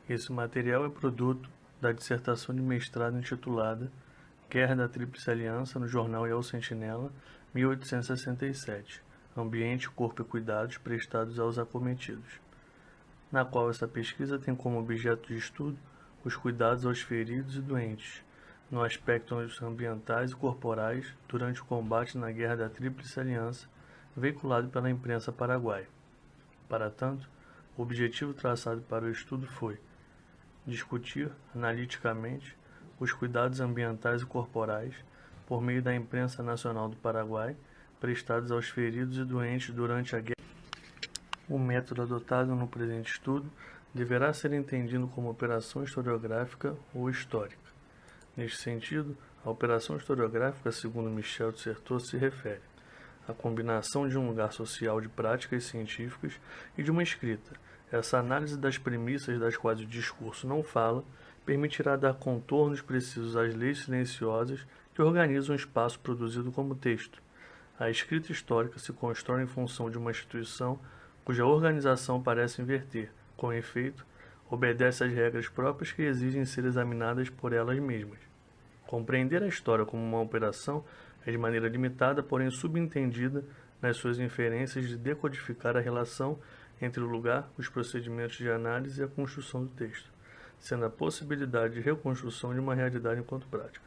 Esse material é produto da dissertação de mestrado intitulada Guerra da Tríplice Aliança no jornal El Sentinela, 1867, Ambiente, Corpo e Cuidados prestados aos acometidos, na qual essa pesquisa tem como objeto de estudo os cuidados aos feridos e doentes, no aspecto ambientais e corporais, durante o combate na Guerra da Tríplice Aliança, veiculado pela imprensa paraguaia. Para tanto, o objetivo traçado para o estudo foi discutir, analiticamente, os cuidados ambientais e corporais, por meio da imprensa nacional do Paraguai, prestados aos feridos e doentes durante a guerra. O método adotado no presente estudo deverá ser entendido como operação historiográfica ou histórica. Neste sentido, a operação historiográfica, segundo Michel de Certeau, se refere à combinação de um lugar social de práticas científicas e de uma escrita. Essa análise das premissas das quais o discurso não fala permitirá dar contornos precisos às leis silenciosas que organizam o espaço produzido como texto. A escrita histórica se constrói em função de uma instituição cuja organização parece inverter, com efeito, obedece às regras próprias que exigem ser examinadas por elas mesmas. Compreender a história como uma operação é de maneira limitada, porém subentendida nas suas inferências de decodificar a relação entre o lugar, os procedimentos de análise e a construção do texto, sendo a possibilidade de reconstrução de uma realidade enquanto prática.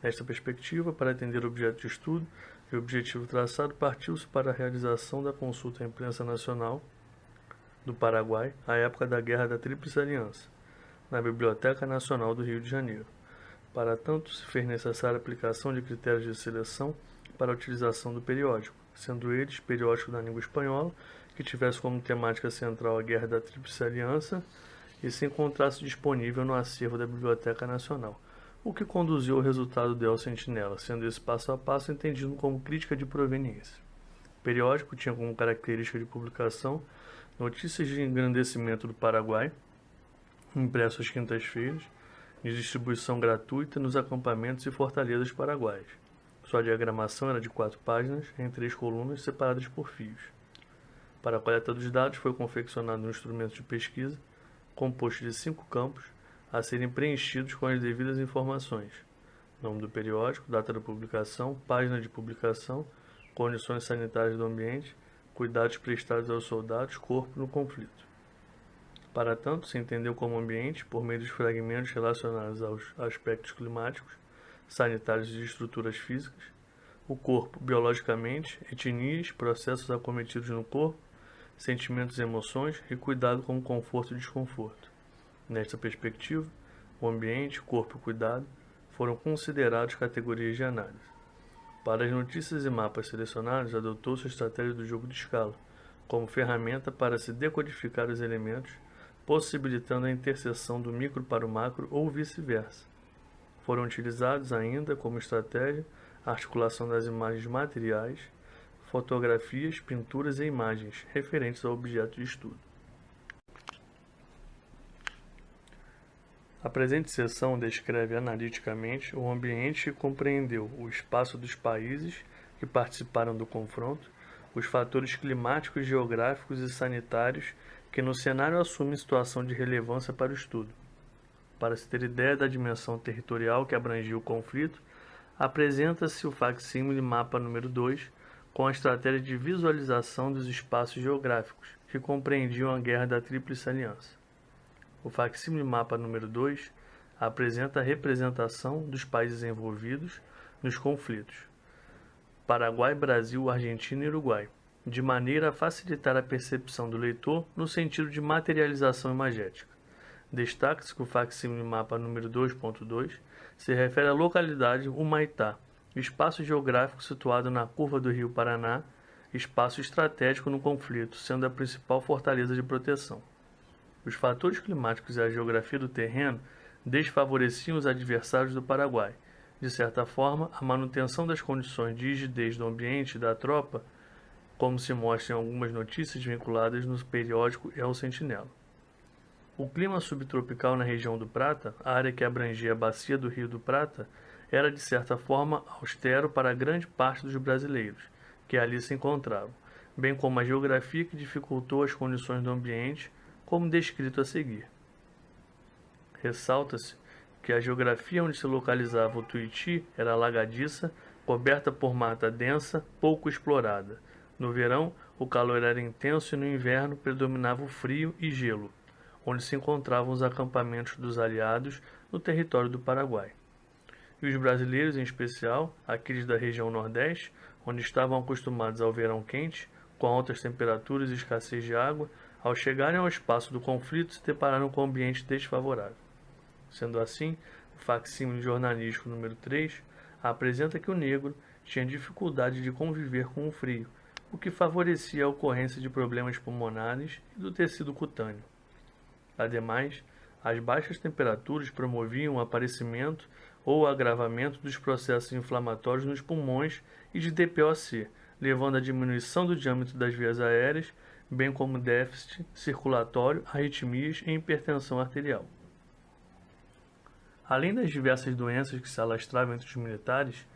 Nesta perspectiva, para atender o objeto de estudo e o objetivo traçado, partiu-se para a realização da consulta à imprensa nacional do Paraguai à época da Guerra da Tríplice Aliança, na Biblioteca Nacional do Rio de Janeiro. Para tanto, se fez necessária a aplicação de critérios de seleção para a utilização do periódico, sendo eles periódico da língua espanhola, que tivesse como temática central a Guerra da Tríplice Aliança e se encontrasse disponível no acervo da Biblioteca Nacional, o que conduziu ao resultado do El Sentinela, sendo esse passo a passo entendido como crítica de proveniência. O periódico tinha como característica de publicação notícias de engrandecimento do Paraguai, impresso às quintas-feiras, de distribuição gratuita nos acampamentos e fortalezas paraguaias. Sua diagramação era de 4 páginas, em 3 colunas separadas por fios. Para a coleta dos dados foi confeccionado um instrumento de pesquisa, composto de 5 campos, a serem preenchidos com as devidas informações: nome do periódico, data da publicação, página de publicação, condições sanitárias do ambiente, cuidados prestados aos soldados, corpo no conflito. Para tanto, se entendeu como ambiente, por meio dos fragmentos relacionados aos aspectos climáticos, sanitários e de estruturas físicas, o corpo, biologicamente, etnias, processos acometidos no corpo, sentimentos e emoções e cuidado com o conforto e desconforto. Nesta perspectiva, o ambiente, corpo e cuidado foram considerados categorias de análise. Para as notícias e mapas selecionados, adotou-se a estratégia do jogo de escala, como ferramenta para se decodificar os elementos, possibilitando a interseção do micro para o macro ou vice-versa. Foram utilizados ainda como estratégia a articulação das imagens materiais, fotografias, pinturas e imagens referentes ao objeto de estudo. A presente seção descreve analiticamente o ambiente que compreendeu o espaço dos países que participaram do confronto, os fatores climáticos, geográficos e sanitários que no cenário assumem situação de relevância para o estudo. Para se ter ideia da dimensão territorial que abrangia o conflito, apresenta-se o facsímile mapa número 2, com a estratégia de visualização dos espaços geográficos que compreendiam a Guerra da Tríplice Aliança. O facsímile mapa número 2 apresenta a representação dos países envolvidos nos conflitos: Paraguai, Brasil, Argentina e Uruguai, de maneira a facilitar a percepção do leitor no sentido de materialização imagética. Destaca-se que o facsímile mapa número 2.2 se refere à localidade Humaitá, espaço geográfico situado na curva do rio Paraná, espaço estratégico no conflito, sendo a principal fortaleza de proteção. Os fatores climáticos e a geografia do terreno desfavoreciam os adversários do Paraguai, de certa forma, a manutenção das condições de rigidez do ambiente da tropa, como se mostra em algumas notícias vinculadas no periódico El Sentinela. O clima subtropical na região do Prata, a área que abrangia a bacia do Rio do Prata, era de certa forma austero para grande parte dos brasileiros que ali se encontravam, bem como a geografia que dificultou as condições do ambiente, como descrito a seguir. Ressalta-se que a geografia onde se localizava o Tuiuti era alagadiça, coberta por mata densa, pouco explorada. No verão, o calor era intenso e no inverno predominava o frio e gelo, onde se encontravam os acampamentos dos aliados no território do Paraguai. E os brasileiros, em especial, aqueles da região Nordeste, onde estavam acostumados ao verão quente, com altas temperaturas e escassez de água, ao chegarem ao espaço do conflito se depararam com um ambiente desfavorável. Sendo assim, o facsímile jornalístico número 3 apresenta que o negro tinha dificuldade de conviver com o frio, o que favorecia a ocorrência de problemas pulmonares e do tecido cutâneo. Ademais, as baixas temperaturas promoviam o aparecimento ou o agravamento dos processos inflamatórios nos pulmões e de DPOC, levando à diminuição do diâmetro das vias aéreas, bem como déficit circulatório, arritmias e hipertensão arterial. Além das diversas doenças que se alastravam entre os militares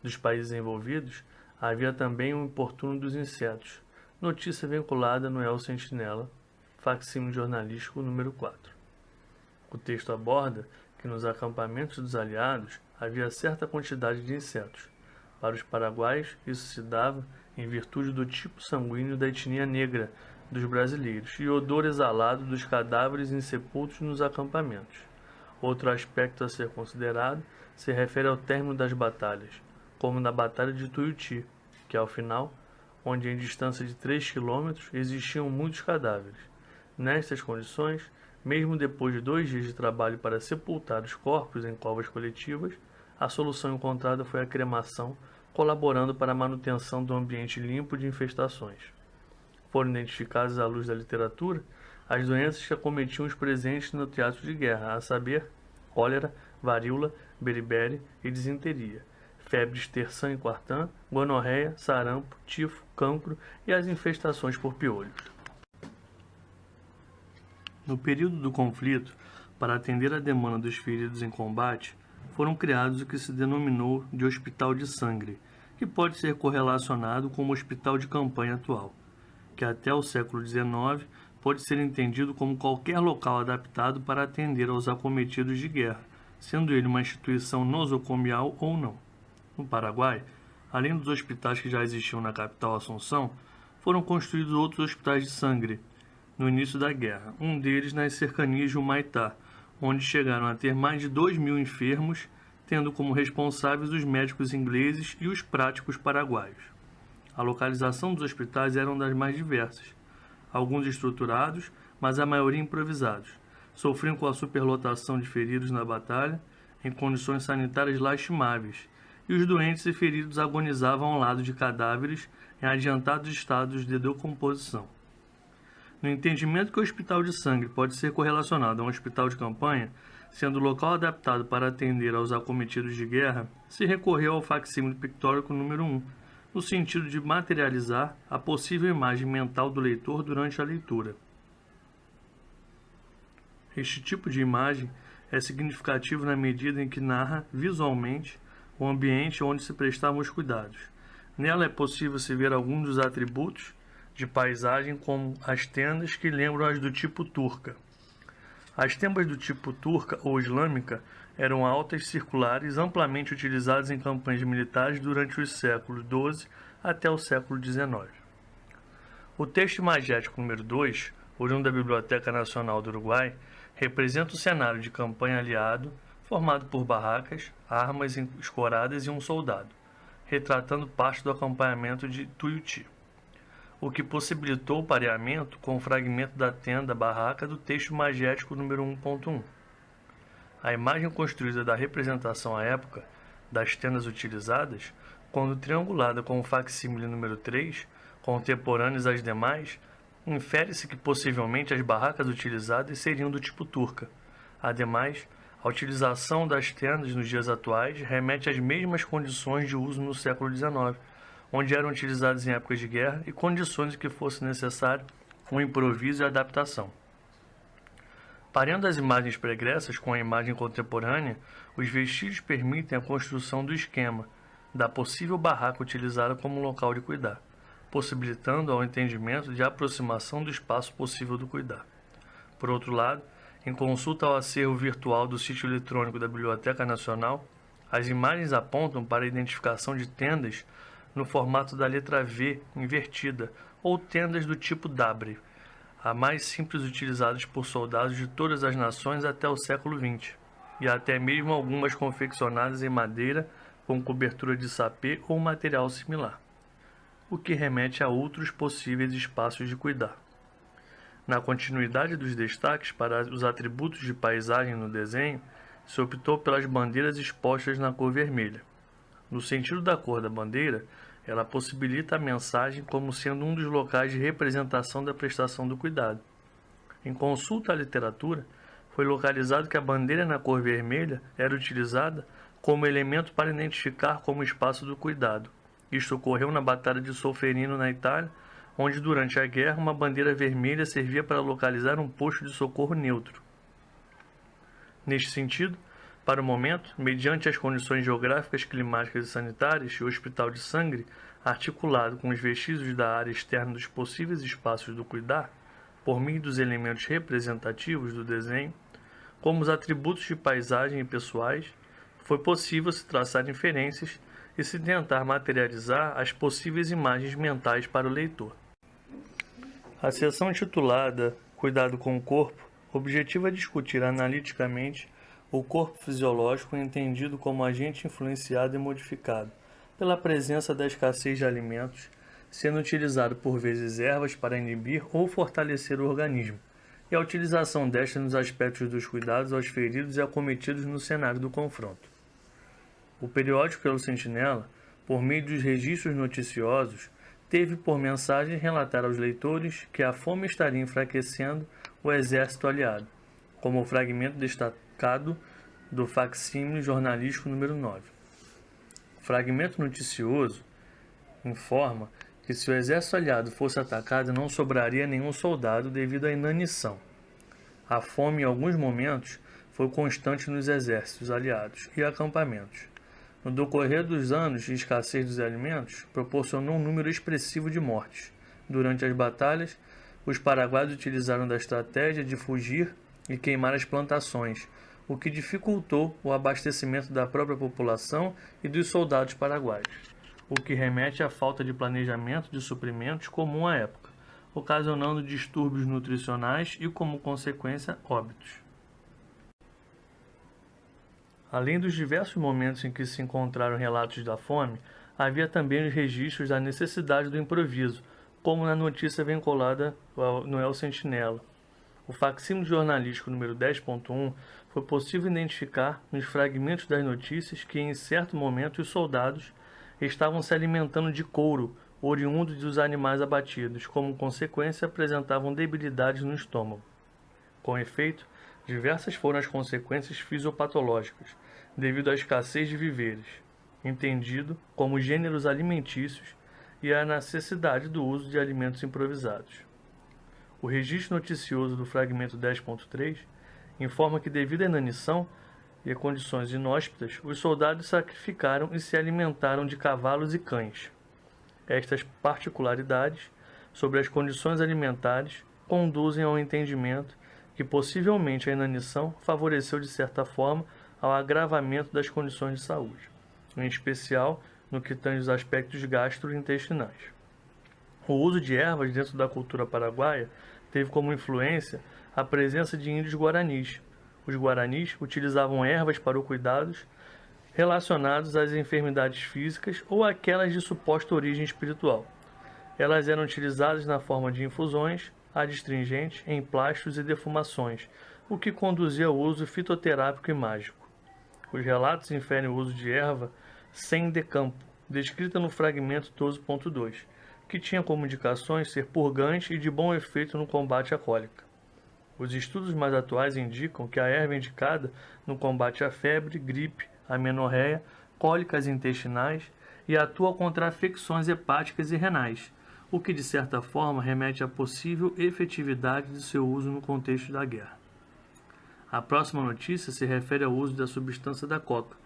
dos países envolvidos, havia também o importuno dos insetos, notícia vinculada no El Sentinela, facsímile jornalístico número 4. O texto aborda que nos acampamentos dos aliados havia certa quantidade de insetos. Para os paraguaios, isso se dava em virtude do tipo sanguíneo da etnia negra dos brasileiros e o odor exalado dos cadáveres insepultos nos acampamentos. Outro aspecto a ser considerado se refere ao término das batalhas, como na Batalha de Tuiuti, que ao final, onde em distância de 3 km existiam muitos cadáveres. Nestas condições, mesmo depois de 2 dias de trabalho para sepultar os corpos em covas coletivas, a solução encontrada foi a cremação, colaborando para a manutenção do ambiente limpo de infestações. Foram identificadas à luz da literatura as doenças que acometiam os presentes no teatro de guerra, a saber, cólera, varíola, beriberi e disenteria, febres terçã e quartã, gonorreia, sarampo, tifo, cancro e as infestações por piolhos. No período do conflito, para atender à demanda dos feridos em combate, foram criados o que se denominou de Hospital de Sangue, que pode ser correlacionado com o Hospital de Campanha atual, que até o século XIX pode ser entendido como qualquer local adaptado para atender aos acometidos de guerra, sendo ele uma instituição nosocomial ou não. No Paraguai, além dos hospitais que já existiam na capital Assunção, foram construídos outros hospitais de sangue no início da guerra, um deles nas cercanias de Humaitá, onde chegaram a ter mais de 2.000 enfermos, tendo como responsáveis os médicos ingleses e os práticos paraguaios. A localização dos hospitais era das mais diversas, alguns estruturados, mas a maioria improvisados. Sofriam com a superlotação de feridos na batalha, em condições sanitárias lastimáveis, e os doentes e feridos agonizavam ao lado de cadáveres em adiantados estados de decomposição. No entendimento que o hospital de sangue pode ser correlacionado a um hospital de campanha, sendo o local adaptado para atender aos acometidos de guerra, se recorreu ao facsímile pictórico número 1, no sentido de materializar a possível imagem mental do leitor durante a leitura. Este tipo de imagem é significativo na medida em que narra visualmente o ambiente onde se prestavam os cuidados. Nela é possível se ver alguns dos atributos de paisagem, como as tendas que lembram as do tipo turca. As tendas do tipo turca ou islâmica eram altas, circulares, amplamente utilizadas em campanhas militares durante os séculos XII até o século XIX. O texto imagético número 2, oriundo da Biblioteca Nacional do Uruguai, representa o cenário de campanha aliado, formado por barracas, armas escoradas e um soldado, retratando parte do acampamento de Tuiuti, o que possibilitou o pareamento com o fragmento da tenda barraca do texto imagético número 1.1. A imagem construída da representação à época das tendas utilizadas, quando triangulada com o facsímile número 3, contemporâneos às demais, infere-se que possivelmente as barracas utilizadas seriam do tipo turca. Ademais, A utilização das tendas nos dias atuais remete às mesmas condições de uso no século XIX, onde eram utilizadas em épocas de guerra e condições em que fosse necessário um improviso e adaptação. Parando as imagens pregressas com a imagem contemporânea, os vestígios permitem a construção do esquema da possível barraca utilizada como local de cuidar, possibilitando ao entendimento de aproximação do espaço possível do cuidar. Por outro lado, em consulta ao acervo virtual do sítio eletrônico da Biblioteca Nacional, as imagens apontam para a identificação de tendas no formato da letra V invertida ou tendas do tipo Dabre, a mais simples utilizadas por soldados de todas as nações até o século XX, e até mesmo algumas confeccionadas em madeira com cobertura de sapê ou material similar, o que remete a outros possíveis espaços de cuidar. Na continuidade dos destaques para os atributos de paisagem no desenho, se optou pelas bandeiras expostas na cor vermelha. No sentido da cor da bandeira, ela possibilita a mensagem como sendo um dos locais de representação da prestação do cuidado. Em consulta à literatura, foi localizado que a bandeira na cor vermelha era utilizada como elemento para identificar como espaço do cuidado. Isto ocorreu na Batalha de Solferino, na Itália, onde durante a guerra uma bandeira vermelha servia para localizar um posto de socorro neutro. Neste sentido, para o momento, mediante as condições geográficas, climáticas e sanitárias, o Hospital de Sangre, articulado com os vestígios da área externa dos possíveis espaços do cuidar, por meio dos elementos representativos do desenho, como os atributos de paisagem e pessoais, foi possível se traçar inferências e se tentar materializar as possíveis imagens mentais para o leitor. A seção intitulada Cuidado com o Corpo objetiva discutir analiticamente o corpo fisiológico entendido como agente influenciado e modificado pela presença da escassez de alimentos, sendo utilizado por vezes ervas para inibir ou fortalecer o organismo, e a utilização destas nos aspectos dos cuidados aos feridos e acometidos no cenário do confronto. O periódico El Sentinela, por meio dos registros noticiosos, teve por mensagem relatar aos leitores que a fome estaria enfraquecendo o exército aliado, como o fragmento destacado do facsímile jornalístico número 9. O fragmento noticioso informa que se o exército aliado fosse atacado não sobraria nenhum soldado devido à inanição. A fome, em alguns momentos, foi constante nos exércitos aliados e acampamentos. No decorrer dos anos de escassez dos alimentos, proporcionou um número expressivo de mortes. Durante as batalhas, os paraguaios utilizaram da estratégia de fugir e queimar as plantações, o que dificultou o abastecimento da própria população e dos soldados paraguaios, o que remete à falta de planejamento de suprimentos comum à época, ocasionando distúrbios nutricionais e, como consequência, óbitos. Além dos diversos momentos em que se encontraram relatos da fome, havia também os registros da necessidade do improviso, como na notícia vinculada no El Sentinela. O facsímile jornalístico número 10.1 foi possível identificar nos fragmentos das notícias que, em certo momento, os soldados estavam se alimentando de couro, oriundo dos animais abatidos, como consequência apresentavam debilidades no estômago. Com efeito, diversas foram as consequências fisiopatológicas, devido à escassez de víveres, entendido como gêneros alimentícios, e à necessidade do uso de alimentos improvisados. O registro noticioso do fragmento 10.3 informa que, devido à inanição e a condições inóspitas, os soldados sacrificaram e se alimentaram de cavalos e cães. Estas particularidades sobre as condições alimentares conduzem ao entendimento que possivelmente a inanição favoreceu de certa forma ao agravamento das condições de saúde, em especial no que tange os aspectos gastrointestinais. O uso de ervas dentro da cultura paraguaia teve como influência a presença de índios guaranis. Os guaranis utilizavam ervas para os cuidados relacionados às enfermidades físicas ou aquelas de suposta origem espiritual. Elas eram utilizadas na forma de infusões, adstringentes, emplastos e defumações, o que conduzia ao uso fitoterápico e mágico. Os relatos inferem o uso de erva sem decampo, descrita no fragmento 12.2, que tinha como indicações ser purgante e de bom efeito no combate à cólica. Os estudos mais atuais indicam que a erva é indicada no combate à febre, gripe, amenorreia, cólicas intestinais e atua contra afecções hepáticas e renais, o que de certa forma remete à possível efetividade de seu uso no contexto da guerra. A próxima notícia se refere ao uso da substância da coca,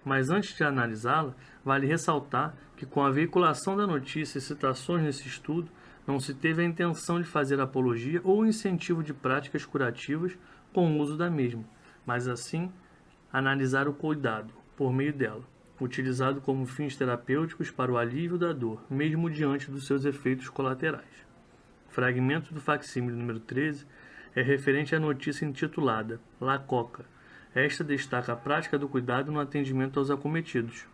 mas antes de analisá-la, vale ressaltar que com a veiculação da notícia e citações nesse estudo, não se teve a intenção de fazer apologia ou incentivo de práticas curativas com o uso da mesma, mas assim analisar o cuidado, por meio dela, utilizado como fins terapêuticos para o alívio da dor, mesmo diante dos seus efeitos colaterais. O fragmento do facsímile número 13 é referente à notícia intitulada La Coca. Esta destaca a prática do cuidado no atendimento aos acometidos.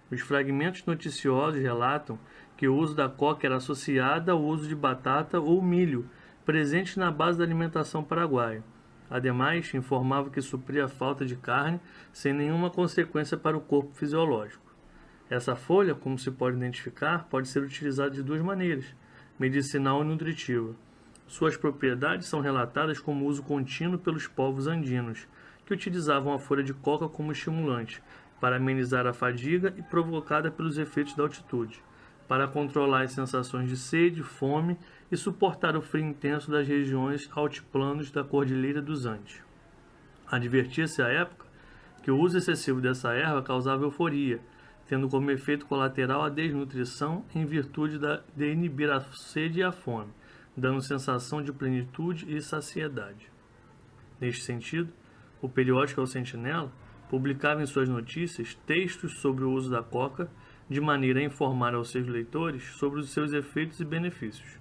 Os fragmentos noticiosos relatam que o uso da coca era associado ao uso de batata ou milho, presente na base da alimentação paraguaia. Ademais, informava que supria a falta de carne sem nenhuma consequência para o corpo fisiológico. Essa folha, como se pode identificar, pode ser utilizada de duas maneiras, medicinal e nutritiva. Suas propriedades são relatadas como uso contínuo pelos povos andinos, que utilizavam a folha de coca como estimulante, para amenizar a fadiga e provocada pelos efeitos da altitude, para controlar as sensações de sede, fome e suportar o frio intenso das regiões altiplanos da Cordilheira dos Andes. Advertia-se à época que o uso excessivo dessa erva causava euforia, tendo como efeito colateral a desnutrição em virtude de inibir a sede e a fome, dando sensação de plenitude e saciedade. Neste sentido, o periódico El Sentinela publicava em suas notícias textos sobre o uso da coca, de maneira a informar aos seus leitores sobre os seus efeitos e benefícios.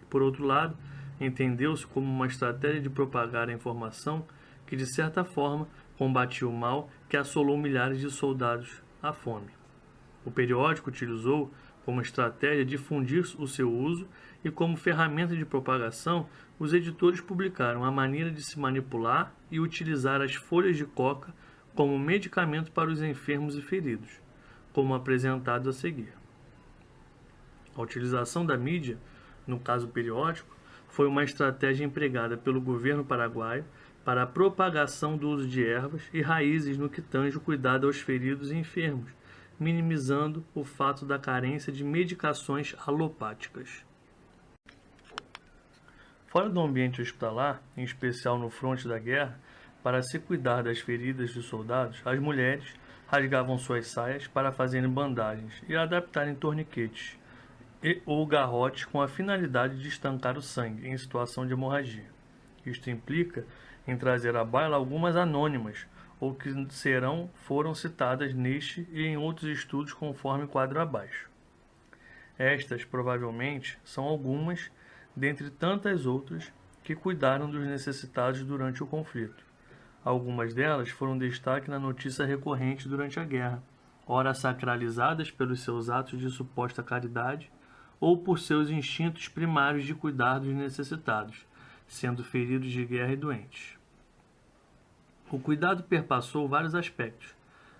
Por outro lado, entendeu-se como uma estratégia de propagar a informação que, de certa forma, combatia o mal que assolou milhares de soldados à fome. O periódico utilizou como estratégia difundir o seu uso e como ferramenta de propagação, os editores publicaram a maneira de se manipular e utilizar as folhas de coca como medicamento para os enfermos e feridos, como apresentado a seguir. A utilização da mídia, no caso periódico, foi uma estratégia empregada pelo governo paraguaio para a propagação do uso de ervas e raízes no que tange o cuidado aos feridos e enfermos, minimizando o fato da carência de medicações alopáticas. Fora do ambiente hospitalar, em especial no fronte da guerra, para se cuidar das feridas dos soldados, as mulheres rasgavam suas saias para fazerem bandagens e adaptarem torniquetes ou garrotes com a finalidade de estancar o sangue em situação de hemorragia. Isto implica em trazer à baila algumas anônimas, ou que foram citadas neste e em outros estudos conforme o quadro abaixo. Estas, provavelmente, são algumas, dentre tantas outras, que cuidaram dos necessitados durante o conflito. Algumas delas foram destaque na notícia recorrente durante a guerra, ora sacralizadas pelos seus atos de suposta caridade ou por seus instintos primários de cuidar dos necessitados, sendo feridos de guerra e doentes. O cuidado perpassou vários aspectos.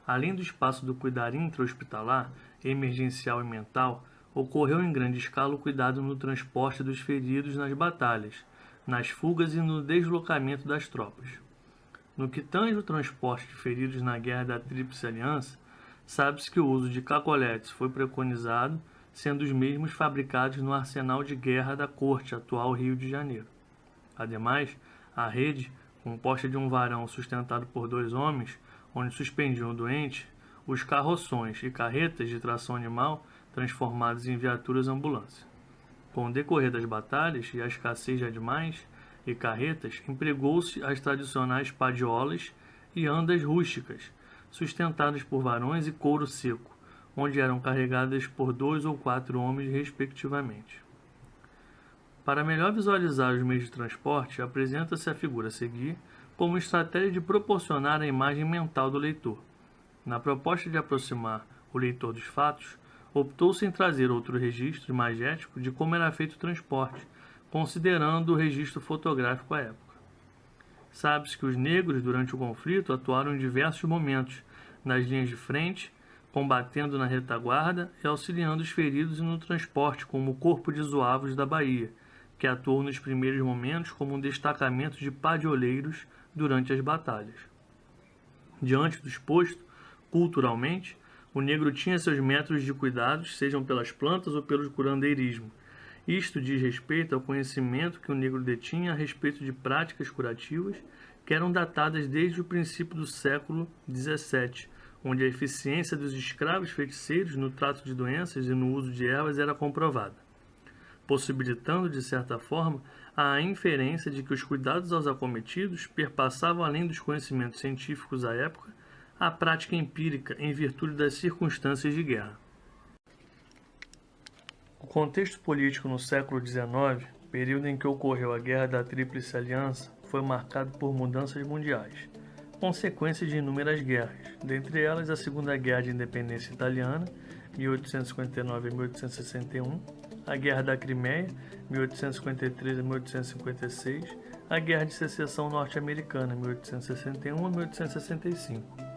Além do espaço do cuidar intra-hospitalar, emergencial e mental, ocorreu em grande escala o cuidado no transporte dos feridos nas batalhas, nas fugas e no deslocamento das tropas. No que tange o transporte de feridos na Guerra da Tríplice Aliança, sabe-se que o uso de cacoletes foi preconizado, sendo os mesmos fabricados no arsenal de guerra da Corte, atual Rio de Janeiro. Ademais, a rede, composta de um varão sustentado por dois homens, onde suspendiam o doente, os carroções e carretas de tração animal transformados em viaturas ambulância. Com o decorrer das batalhas e a escassez de animais e carretas, empregou-se as tradicionais padiolas e andas rústicas, sustentadas por varões e couro seco, onde eram carregadas por 2 ou 4 homens respectivamente. Para melhor visualizar os meios de transporte, apresenta-se a figura a seguir como estratégia de proporcionar a imagem mental do leitor. Na proposta de aproximar o leitor dos fatos, optou-se em trazer outro registro imagético de como era feito o transporte, considerando o registro fotográfico à época. Sabe-se que os negros, durante o conflito, atuaram em diversos momentos, nas linhas de frente, combatendo na retaguarda e auxiliando os feridos no transporte, como o Corpo de Zuavos da Bahia, que atuou nos primeiros momentos como um destacamento de padioleiros durante as batalhas. Diante do exposto, culturalmente, o negro tinha seus métodos de cuidados, sejam pelas plantas ou pelo curandeirismo. Isto diz respeito ao conhecimento que o negro detinha a respeito de práticas curativas que eram datadas desde o princípio do século XVII, onde a eficiência dos escravos feiticeiros no trato de doenças e no uso de ervas era comprovada, possibilitando, de certa forma, a inferência de que os cuidados aos acometidos perpassavam além dos conhecimentos científicos à época a prática empírica em virtude das circunstâncias de guerra. O contexto político no século XIX, período em que ocorreu a Guerra da Tríplice Aliança, foi marcado por mudanças mundiais, consequência de inúmeras guerras, dentre elas a Segunda Guerra de Independência Italiana, 1859 a 1861, a Guerra da Crimeia, 1853 a 1856, a Guerra de Secessão Norte-Americana, 1861 a 1865.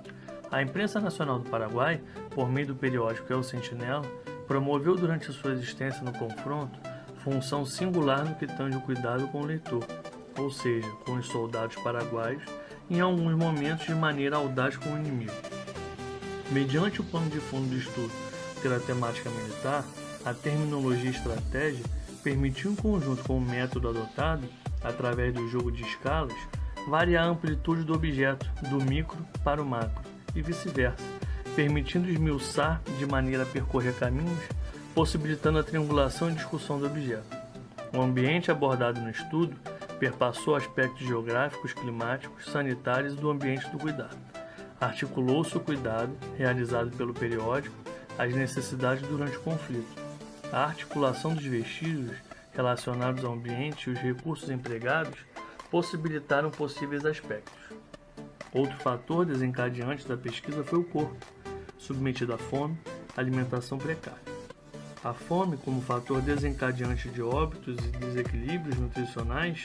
A imprensa nacional do Paraguai, por meio do periódico El Sentinela, promoveu durante a sua existência no confronto função singular no que tange o cuidado com o leitor, ou seja, com os soldados paraguaios, em alguns momentos de maneira audaz com o inimigo. Mediante o pano de fundo do estudo pela temática militar, a terminologia e estratégia permitiu, em conjunto com o método adotado, através do jogo de escalas, variar a amplitude do objeto, do micro para o macro, e vice-versa, permitindo esmiuçar de maneira a percorrer caminhos, possibilitando a triangulação e discussão do objeto. O ambiente abordado no estudo perpassou aspectos geográficos, climáticos, sanitários e do ambiente do cuidado. Articulou-se o cuidado, realizado pelo periódico, às necessidades durante o conflito. A articulação dos vestígios relacionados ao ambiente e os recursos empregados possibilitaram possíveis aspectos. Outro fator desencadeante da pesquisa foi o corpo, submetido à fome, alimentação precária. A fome, como fator desencadeante de óbitos e desequilíbrios nutricionais,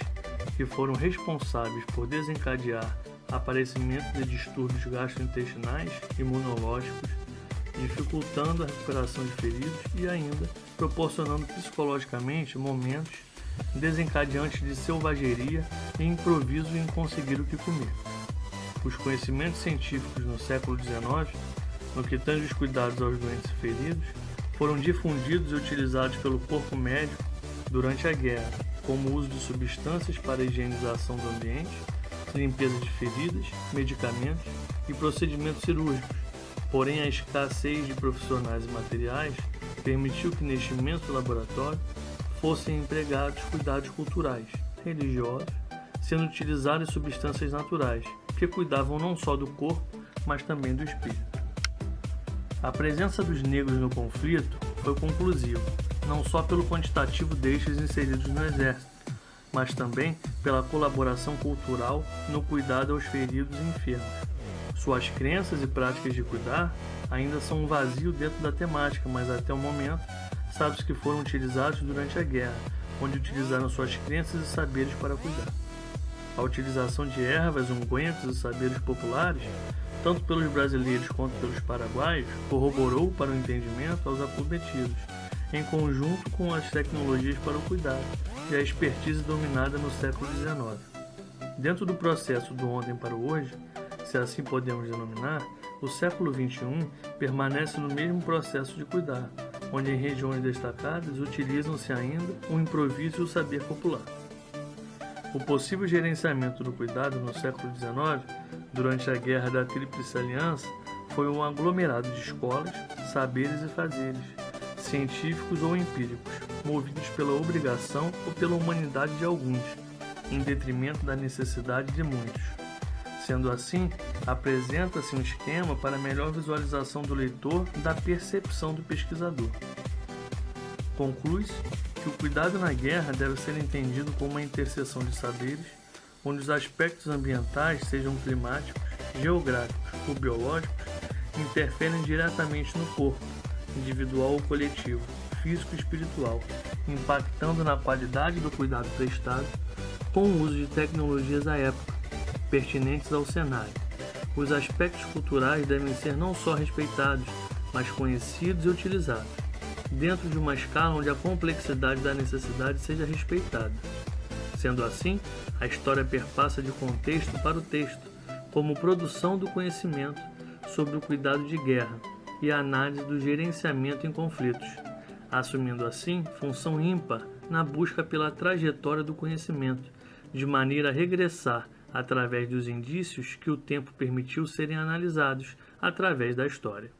que foram responsáveis por desencadear aparecimento de distúrbios gastrointestinais e imunológicos, dificultando a recuperação de feridos e ainda proporcionando psicologicamente momentos desencadeantes de selvageria e improviso em conseguir o que comer. Os conhecimentos científicos no século XIX, no que tange os cuidados aos doentes e feridos, foram difundidos e utilizados pelo corpo médico durante a guerra, como o uso de substâncias para a higienização do ambiente, limpeza de feridas, medicamentos e procedimentos cirúrgicos. Porém, a escassez de profissionais e materiais permitiu que neste imenso laboratório fossem empregados cuidados culturais, religiosos, sendo utilizadas substâncias naturais, que cuidavam não só do corpo, mas também do espírito. A presença dos negros no conflito foi conclusiva, não só pelo quantitativo destes inseridos no exército, mas também pela colaboração cultural no cuidado aos feridos e enfermos. Suas crenças e práticas de cuidar ainda são um vazio dentro da temática, mas até o momento sabe-se que foram utilizados durante a guerra, onde utilizaram suas crenças e saberes para cuidar. A utilização de ervas, ungüentos e saberes populares, tanto pelos brasileiros quanto pelos paraguaios, corroborou para o entendimento aos acometidos, em conjunto com as tecnologias para o cuidado e a expertise dominada no século XIX. Dentro do processo do ontem para o hoje, se assim podemos denominar, o século XXI permanece no mesmo processo de cuidar, onde em regiões destacadas utilizam-se ainda o improviso e o saber popular. O possível gerenciamento do cuidado no século XIX, durante a Guerra da Tríplice Aliança, foi um aglomerado de escolas, saberes e fazeres, científicos ou empíricos, movidos pela obrigação ou pela humanidade de alguns, em detrimento da necessidade de muitos. Sendo assim, apresenta-se um esquema para melhor visualização do leitor da percepção do pesquisador. Conclui-se que o cuidado na guerra deve ser entendido como uma interseção de saberes, onde os aspectos ambientais, sejam climáticos, geográficos ou biológicos, interferem diretamente no corpo, individual ou coletivo, físico e espiritual, impactando na qualidade do cuidado prestado com o uso de tecnologias à época, pertinentes ao cenário. Os aspectos culturais devem ser não só respeitados, mas conhecidos e utilizados. dentro de uma escala onde a complexidade da necessidade seja respeitada. Sendo assim, a história perpassa de contexto para o texto, como produção do conhecimento sobre o cuidado de guerra e a análise do gerenciamento em conflitos, assumindo assim função ímpar na busca pela trajetória do conhecimento, de maneira a regressar através dos indícios que o tempo permitiu serem analisados através da história.